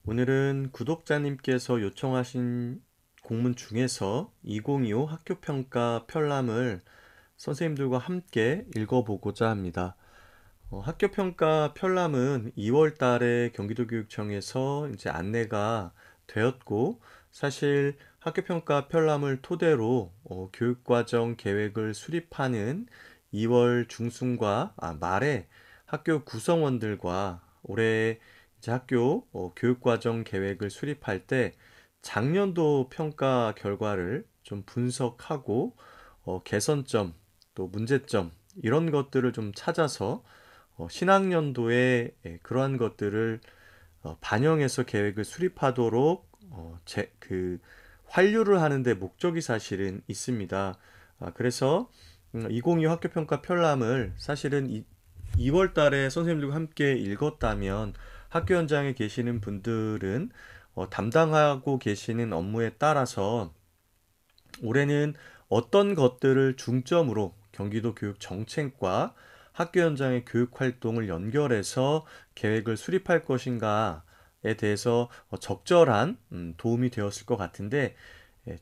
오늘은 구독자님께서 요청하신 공문 중에서 2025 학교평가 편람을 선생님들과 함께 읽어보고자 합니다. 학교평가 편람은 2월 달에 경기도교육청에서 이제 안내가 되었고, 사실 학교평가 편람을 토대로 교육과정 계획을 수립하는 2월 중순과 말에 학교 구성원들과 올해 이제 학교 교육과정 계획을 수립할 때 작년도 평가 결과를 좀 분석하고 개선점 또 문제점 이런 것들을 좀 찾아서 신학년도에 그러한 것들을 반영해서 계획을 수립하도록 환류를 하는데 목적이 사실은 있습니다. 그래서 2025 학교평가 편람을 사실은 2월 달에 선생님들과 함께 읽었다면 학교 현장에 계시는 분들은 담당하고 계시는 업무에 따라서 올해는 어떤 것들을 중점으로 경기도 교육 정책과 학교 현장의 교육 활동을 연결해서 계획을 수립할 것인가에 대해서 적절한 도움이 되었을 것 같은데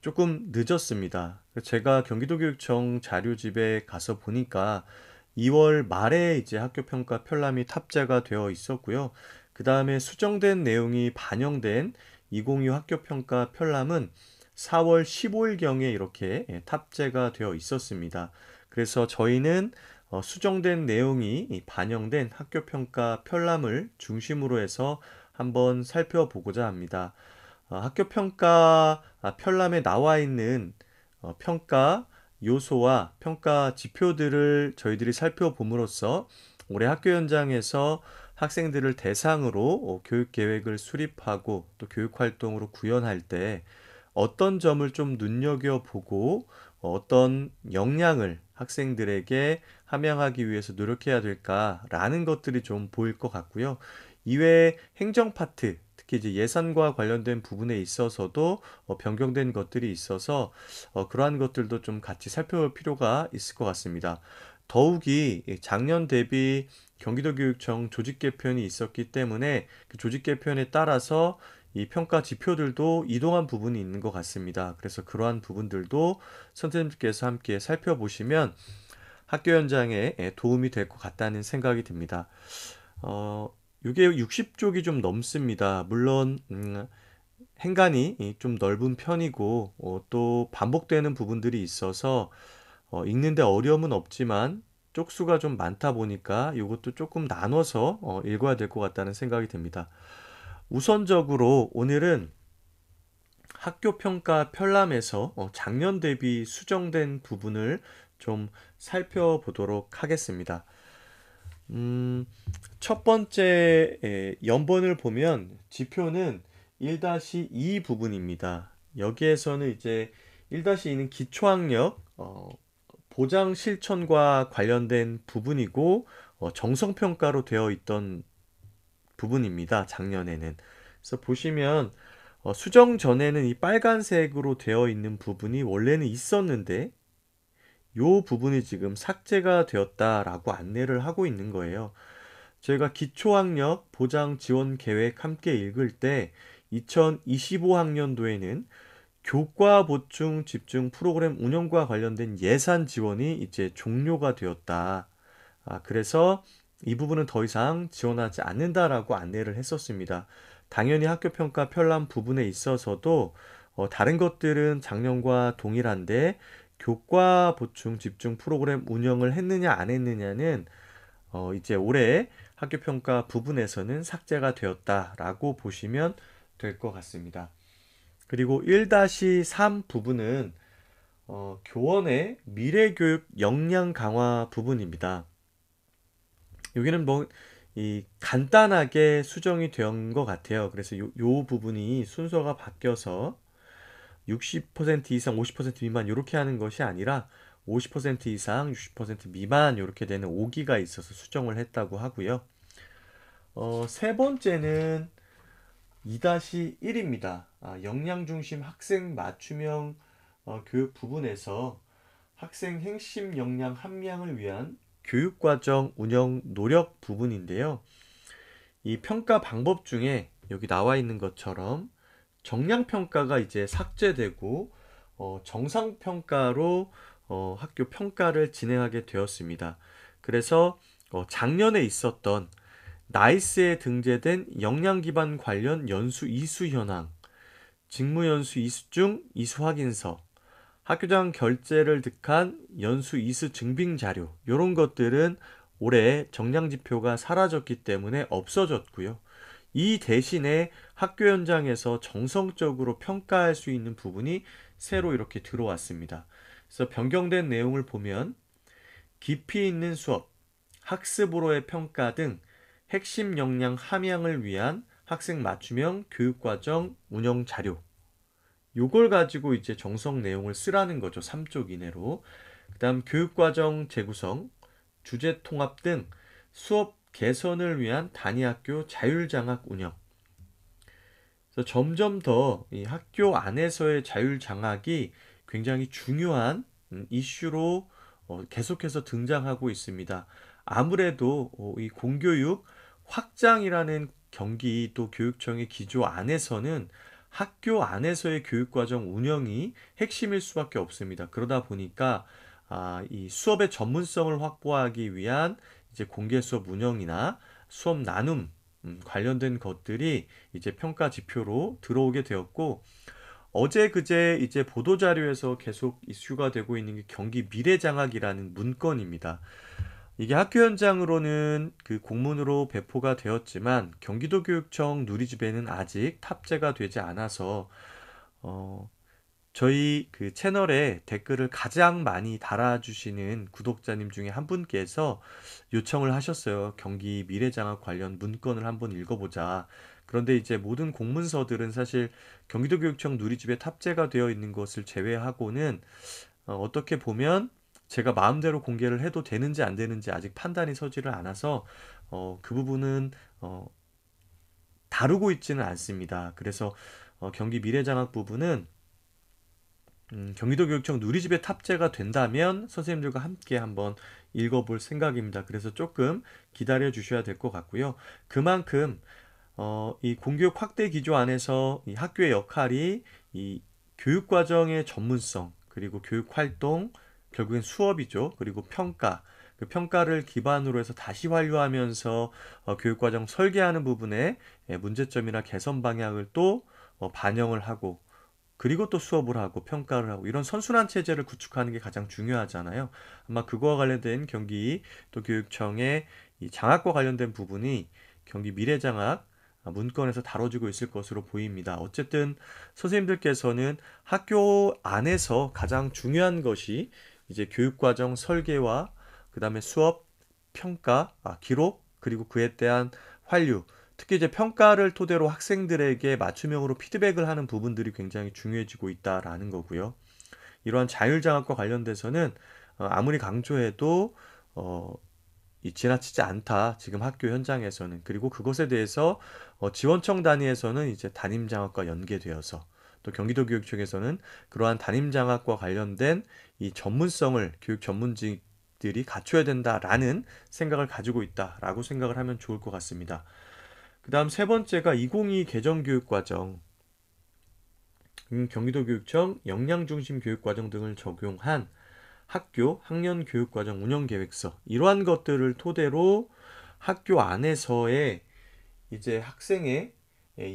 조금 늦었습니다. 제가 경기도교육청 자료집에 가서 보니까 2월 말에 이제 학교평가 편람이 탑재가 되어 있었고요. 그 다음에 수정된 내용이 반영된 2025 학교평가 편람은 4월 15일경에 이렇게 탑재가 되어 있었습니다. 그래서 저희는 수정된 내용이 반영된 학교평가 편람을 중심으로 해서 한번 살펴보고자 합니다. 학교평가 편람에 나와 있는 평가 요소와 평가 지표들을 저희들이 살펴봄으로써 올해 학교 현장에서 학생들을 대상으로 교육 계획을 수립하고 또 교육 활동으로 구현할 때 어떤 점을 좀 눈여겨보고 어떤 역량을 학생들에게 함양하기 위해서 노력해야 될까라는 것들이 좀 보일 것 같고요. 이외에 행정 파트, 특히 이제 예산과 관련된 부분에 있어서도 변경된 것들이 있어서 그러한 것들도 좀 같이 살펴볼 필요가 있을 것 같습니다. 더욱이 작년 대비 경기도교육청 조직 개편이 있었기 때문에 그 조직 개편에 따라서 이 평가 지표들도 이동한 부분이 있는 것 같습니다. 그래서 그러한 부분들도 선생님께서 함께 살펴보시면 학교 현장에 도움이 될 것 같다는 생각이 듭니다. 어, 이게 60쪽이 좀 넘습니다. 물론 행간이 좀 넓은 편이고 또 반복되는 부분들이 있어서 읽는데 어려움은 없지만 쪽수가 좀 많다 보니까 이것도 조금 나눠서 읽어야 될 것 같다는 생각이 듭니다. 우선적으로 오늘은 학교 평가 편람에서 작년 대비 수정된 부분을 좀 살펴보도록 하겠습니다. 음, 첫 번째 연본을 보면 지표는 1-2 부분입니다. 여기에서는 이제 1-2는 기초학력 보장 실천과 관련된 부분이고 정성평가로 되어 있던 부분입니다. 작년에는. 그래서 보시면 수정 전에는 이 빨간색으로 되어 있는 부분이 원래는 있었는데 이 부분이 지금 삭제가 되었다라고 안내를 하고 있는 거예요. 저희가 기초학력 보장 지원 계획 함께 읽을 때 2025학년도에는 교과 보충 집중 프로그램 운영과 관련된 예산 지원이 이제 종료가 되었다. 그래서 이 부분은 더 이상 지원하지 않는다라고 안내를 했었습니다. 당연히 학교평가 편람 부분에 있어서도 다른 것들은 작년과 동일한데 교과 보충 집중 프로그램 운영을 했느냐 안 했느냐는 이제 올해 학교평가 부분에서는 삭제가 되었다라고 보시면 될 것 같습니다. 그리고 1-3 부분은 교원의 미래교육 역량 강화 부분입니다. 여기는 뭐 이 간단하게 수정이 된 것 같아요. 그래서 요 부분이 순서가 바뀌어서 60% 이상, 50% 미만 이렇게 하는 것이 아니라 50% 이상, 60% 미만 이렇게 되는 5기가 있어서 수정을 했다고 하고요. 세 번째는 2-1입니다. 역량 중심 학생 맞춤형 교육 부분에서 학생 핵심 역량 함양을 위한 교육과정 운영 노력 부분인데요. 이 평가 방법 중에 여기 나와 있는 것처럼 정량평가가 이제 삭제되고 정상평가로 학교 평가를 진행하게 되었습니다. 그래서 작년에 있었던 나이스에 등재된 역량 기반 관련 연수 이수 현황, 직무 연수 이수증 이수 확인서, 학교장 결재를 득한 연수 이수 증빙 자료, 이런 것들은 올해 정량 지표가 사라졌기 때문에 없어졌고요. 이 대신에 학교 현장에서 정성적으로 평가할 수 있는 부분이 새로 이렇게 들어왔습니다. 그래서 변경된 내용을 보면 깊이 있는 수업, 학습으로의 평가 등 핵심 역량 함양을 위한 학생 맞춤형 교육과정 운영 자료, 요걸 가지고 이제 정석 내용을 쓰라는 거죠. 3쪽 이내로. 그다음 교육과정 재구성, 주제 통합 등 수업 개선을 위한 단위학교 자율장학 운영. 그래서 점점 더 이 학교 안에서의 자율장학이 굉장히 중요한 이슈로 계속해서 등장하고 있습니다. 아무래도 이 공교육 확장이라는 경기 또 교육청의 기조 안에서는 학교 안에서의 교육과정 운영이 핵심일 수밖에 없습니다. 그러다 보니까 이 수업의 전문성을 확보하기 위한 이제 공개 수업 운영이나 수업 나눔 관련된 것들이 이제 평가 지표로 들어오게 되었고, 어제 그제 이제 보도자료에서 계속 이슈가 되고 있는 게 경기 미래장학이라는 문건입니다. 이게 학교 현장으로는 그 공문으로 배포가 되었지만 경기도교육청 누리집에는 아직 탑재가 되지 않아서 어, 저희 그 채널에 댓글을 가장 많이 달아주시는 구독자님 중에 한 분께서 요청을 하셨어요. 경기 미래장학 관련 문건을 한번 읽어보자. 그런데 이제 모든 공문서들은 사실 경기도교육청 누리집에 탑재가 되어 있는 것을 제외하고는 어떻게 보면 제가 마음대로 공개를 해도 되는지 안 되는지 아직 판단이 서지를 않아서 그 부분은 다루고 있지는 않습니다. 그래서 경기 미래장학 부분은 경기도교육청 누리집에 탑재가 된다면 선생님들과 함께 한번 읽어볼 생각입니다. 그래서 조금 기다려 주셔야 될 것 같고요. 그만큼 이 공교육 확대 기조 안에서 이 학교의 역할이 이 교육과정의 전문성, 그리고 교육활동, 결국엔 수업이죠. 그리고 평가, 그 평가를 기반으로 해서 다시 완료하면서 교육과정 설계하는 부분에 문제점이나 개선 방향을 또 반영을 하고, 그리고 또 수업을 하고 평가를 하고, 이런 선순환 체제를 구축하는 게 가장 중요하잖아요. 아마 그거와 관련된 경기 또 교육청의 이 장학과 관련된 부분이 경기 미래장학 문건에서 다뤄지고 있을 것으로 보입니다. 어쨌든 선생님들께서는 학교 안에서 가장 중요한 것이 이제 교육과정 설계와 그 다음에 수업, 평가, 기록, 그리고 그에 대한 환류, 특히 이제 평가를 토대로 학생들에게 맞춤형으로 피드백을 하는 부분들이 굉장히 중요해지고 있다라는 거고요. 이러한 자율장학과 관련돼서는 아무리 강조해도 이 지나치지 않다. 지금 학교 현장에서는. 그리고 그것에 대해서 지원청 단위에서는 이제 담임장학과 연계되어서, 또 경기도교육청에서는 그러한 담임장학과 관련된 이 전문성을 교육 전문직들이 갖춰야 된다라는 생각을 가지고 있다라고 생각을 하면 좋을 것 같습니다. 그 다음 세 번째가 2022 개정교육과정, 경기도교육청 역량중심 교육과정 등을 적용한 학교 학년 교육과정 운영계획서, 이러한 것들을 토대로 학교 안에서의 이제 학생의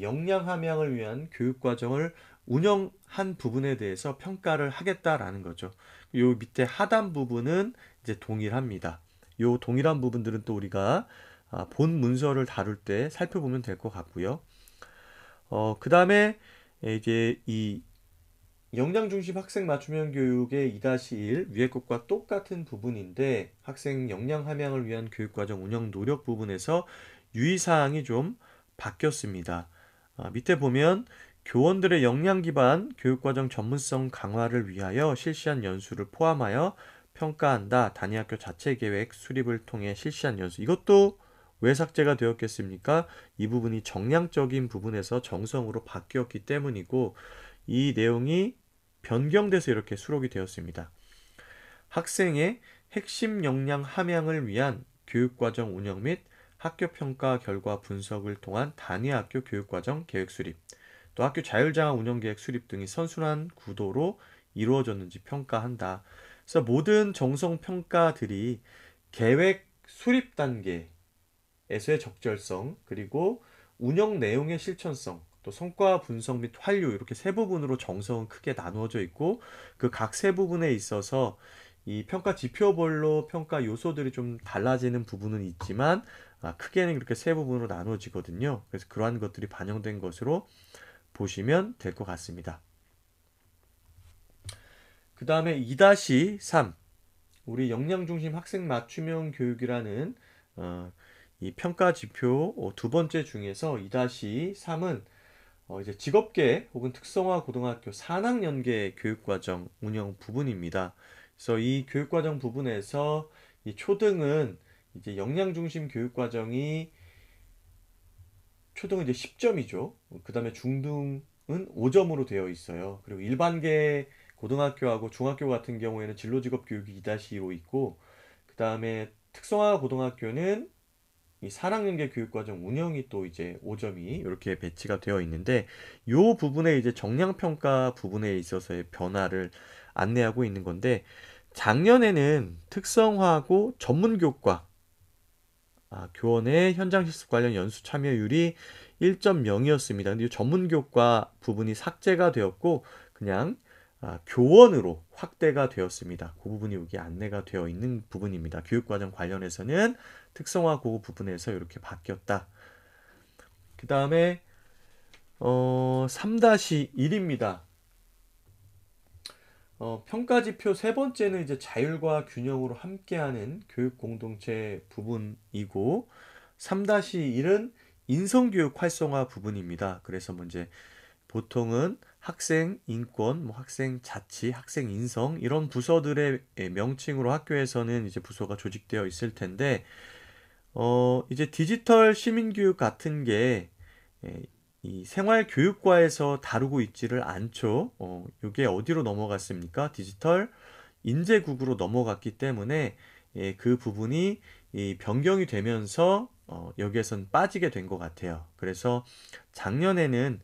역량 함양을 위한 교육과정을 운영한 부분에 대해서 평가를 하겠다라는 거죠. 요 밑에 하단 부분은 이제 동일합니다. 요 동일한 부분들은 또 우리가 본 문서를 다룰 때 살펴보면 될 것 같고요. 그 다음에 이제 이 역량 중심 학생 맞춤형 교육의 2-1 위의 것과 똑같은 부분인데, 학생 역량 함양을 위한 교육과정 운영 노력 부분에서 유의사항이 좀 바뀌었습니다. 밑에 보면 교원들의 역량 기반 교육과정 전문성 강화를 위하여 실시한 연수를 포함하여 평가한다. 단위학교 자체 계획 수립을 통해 실시한 연수. 이것도 왜 삭제가 되었겠습니까? 이 부분이 정량적인 부분에서 정성으로 바뀌었기 때문이고, 이 내용이 변경돼서 이렇게 수록이 되었습니다. 학생의 핵심 역량 함양을 위한 교육과정 운영 및 학교 평가 결과 분석을 통한 단위 학교 교육과정 계획 수립, 또 학교 자율장학 운영 계획 수립 등이 선순환 구도로 이루어졌는지 평가한다. 그래서 모든 정성 평가들이 계획 수립 단계에서의 적절성, 그리고 운영 내용의 실천성, 또 성과 분석 및 환류 이렇게 세 부분으로 정성은 크게 나누어져 있고 그 각 세 부분에 있어서 이 평가 지표별로 평가 요소들이 좀 달라지는 부분은 있지만 크게는 이렇게 세 부분으로 나누어지거든요. 그래서 그러한 것들이 반영된 것으로 보시면 될 것 같습니다. 그 다음에 2-3 우리 역량중심 학생 맞춤형 교육이라는 이 평가 지표 두 번째 중에서 2-3은 이제 직업계 혹은 특성화 고등학교 산학연계 교육과정 운영 부분입니다. 그래서 이 교육과정 부분에서 이 초등은 이제 역량중심 교육과정이 초등은 이제 10점이죠. 그 다음에 중등은 5점으로 되어 있어요. 그리고 일반계 고등학교하고 중학교 같은 경우에는 진로직업 교육이 2-2로 있고, 그 다음에 특성화 고등학교는 이 산학연계 교육과정 운영이 또 이제 5점이 이렇게 배치가 되어 있는데, 이 부분에 이제 정량평가 부분에 있어서의 변화를 안내하고 있는 건데, 작년에는 특성화고 전문교과 교원의 현장 실습 관련 연수 참여율이 1.0이었습니다. 근데 이 전문교과 부분이 삭제가 되었고 그냥 교원으로 확대가 되었습니다. 그 부분이 여기 안내가 되어 있는 부분입니다. 교육과정 관련해서는 특성화 그 부분에서 이렇게 바뀌었다. 그 다음에 3-1입니다. 평가지표 세 번째는 이제 자율과 균형으로 함께하는 교육 공동체 부분이고 3-1은 인성교육 활성화 부분입니다. 그래서 뭐 이제 보통은 학생 인권, 뭐 학생 자치, 학생 인성 이런 부서들의 명칭으로 학교에서는 이제 부서가 조직되어 있을 텐데 이제 디지털 시민교육 같은 게 이 생활교육과에서 다루고 있지를 않죠. 이게 어디로 넘어갔습니까? 디지털 인재국으로 넘어갔기 때문에 그 부분이 변경이 되면서 여기에선 빠지게 된 것 같아요. 그래서 작년에는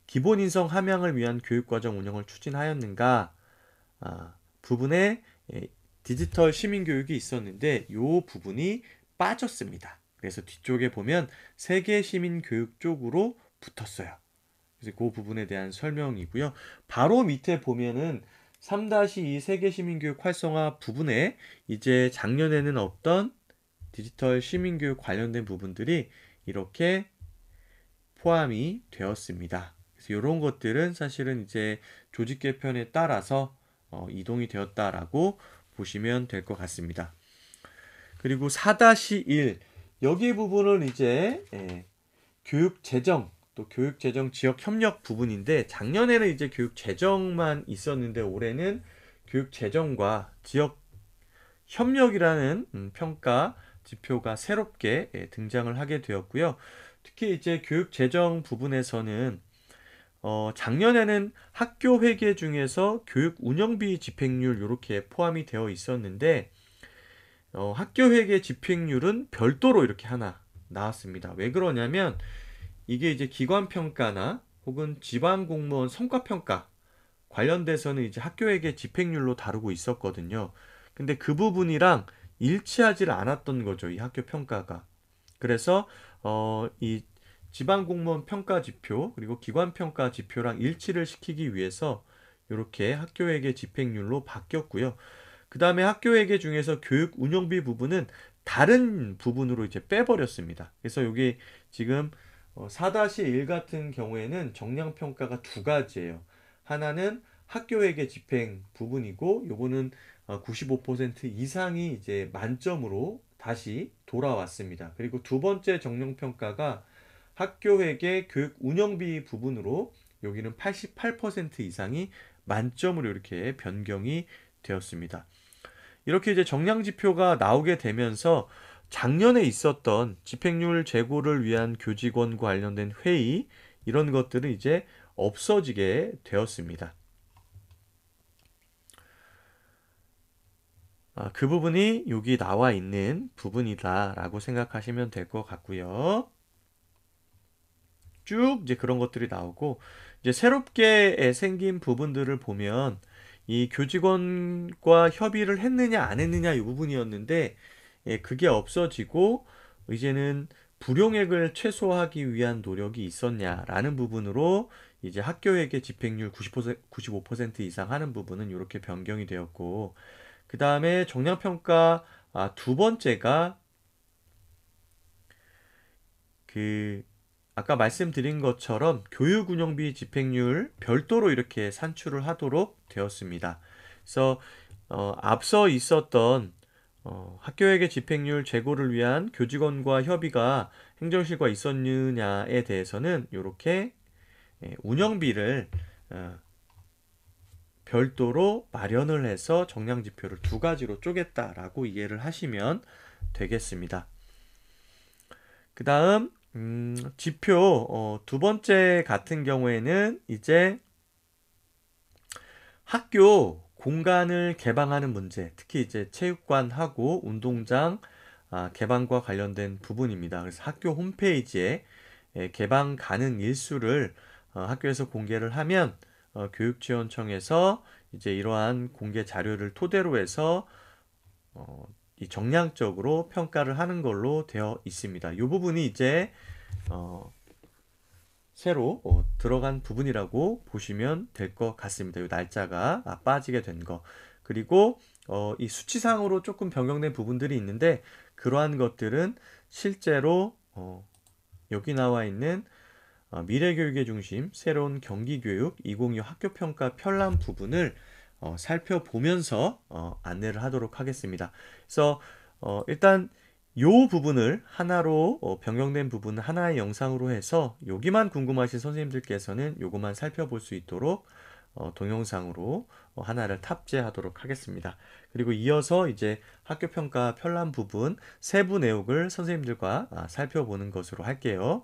기본 인성 함양을 위한 교육과정 운영을 추진하였는가 부분에 디지털 시민교육이 있었는데 이 부분이 빠졌습니다. 그래서 뒤쪽에 보면 세계 시민교육 쪽으로 붙었어요. 그래서 그 부분에 대한 설명이고요. 바로 밑에 보면은 3-2 세계 시민교육 활성화 부분에 이제 작년에는 없던 디지털 시민교육 관련된 부분들이 이렇게 포함이 되었습니다. 그래서 이런 것들은 사실은 이제 조직 개편에 따라서 이동이 되었다라고 보시면 될 것 같습니다. 그리고 4-1 여기 부분은 이제 교육재정 또 교육재정 지역협력 부분인데 작년에는 이제 교육재정만 있었는데 올해는 교육재정과 지역협력이라는 평가 지표가 새롭게 등장을 하게 되었고요. 특히 이제 교육재정 부분에서는 작년에는 학교 회계 중에서 교육 운영비 집행률 이렇게 포함이 되어 있었는데 학교 회계 집행률은 별도로 이렇게 하나 나왔습니다. 왜 그러냐면 이게 이제 기관평가나 혹은 지방공무원 성과평가 관련돼서는 이제 학교에게 집행률로 다루고 있었거든요. 근데 그 부분이랑 일치하지 않았던 거죠. 이 학교 평가가. 그래서 이 지방공무원 평가지표 그리고 기관평가 지표랑 일치를 시키기 위해서 이렇게 학교에게 집행률로 바뀌었고요. 그 다음에 학교회계 중에서 교육 운영비 부분은 다른 부분으로 이제 빼버렸습니다. 그래서 여기 지금 4-1 같은 경우에는 정량평가가 두 가지예요. 하나는 학교회계 집행 부분이고 요거는 95% 이상이 이제 만점으로 다시 돌아왔습니다. 그리고 두 번째 정량평가가 학교회계 교육 운영비 부분으로 여기는 88% 이상이 만점으로 이렇게 변경이 되었습니다. 이렇게 이제 정량 지표가 나오게 되면서 작년에 있었던 집행률 제고를 위한 교직원과 관련된 회의 이런 것들은 이제 없어지게 되었습니다. 그 부분이 여기 나와 있는 부분이다라고 생각하시면 될 것 같고요. 쭉 이제 그런 것들이 나오고 이제 새롭게 생긴 부분들을 보면 이 교직원과 협의를 했느냐 안 했느냐 이 부분이었는데 그게 없어지고 이제는 불용액을 최소화하기 위한 노력이 있었냐라는 부분으로 이제 학교에게 집행률 90%, 95% 이상 하는 부분은 이렇게 변경이 되었고 그 다음에 정량평가 두 번째가 그 아까 말씀드린 것처럼 교육운영비 집행률 별도로 이렇게 산출을 하도록 되었습니다. 그래서 앞서 있었던 학교에게 집행률 제고를 위한 교직원과 협의가 행정실과 있었느냐에 대해서는 이렇게 운영비를 어, 별도로 마련을 해서 정량지표를 두 가지로 쪼갰다라고 이해를 하시면 되겠습니다. 그 다음 지표 두 번째 같은 경우에는 이제 학교 공간을 개방하는 문제, 특히 이제 체육관하고 운동장 개방과 관련된 부분입니다. 그래서 학교 홈페이지에 개방 가능 일수를 학교에서 공개를 하면 교육지원청에서 이제 이러한 공개 자료를 토대로 해서 이 정량적으로 평가를 하는 걸로 되어 있습니다. 이 부분이 이제 새로 들어간 부분이라고 보시면 될 것 같습니다. 이 날짜가 빠지게 된 거. 그리고 이 수치상으로 조금 변경된 부분들이 있는데 그러한 것들은 실제로 여기 나와 있는 미래교육의 중심, 새로운 경기교육, 2025 학교평가 편람 부분을 살펴보면서 안내를 하도록 하겠습니다. 그래서 일단 요 부분을 하나로 변경된 부분 하나의 영상으로 해서 여기만 궁금하신 선생님들께서는 요것만 살펴볼 수 있도록 동영상으로 하나를 탑재하도록 하겠습니다. 그리고 이어서 이제 학교평가 편람 부분 세부 내용을 선생님들과 살펴보는 것으로 할게요.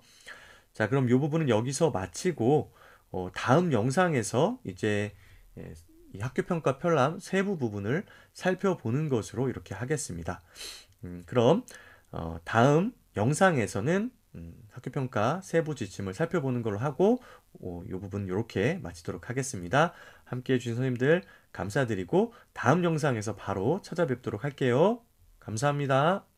자, 그럼 이 부분은 여기서 마치고 다음 영상에서 이제 이 학교평가 편람 세부 부분을 살펴보는 것으로 이렇게 하겠습니다. 그럼 다음 영상에서는 학교평가 세부 지침을 살펴보는 걸로 하고 이 부분 이렇게 마치도록 하겠습니다. 함께 해주신 선생님들 감사드리고 다음 영상에서 바로 찾아뵙도록 할게요. 감사합니다.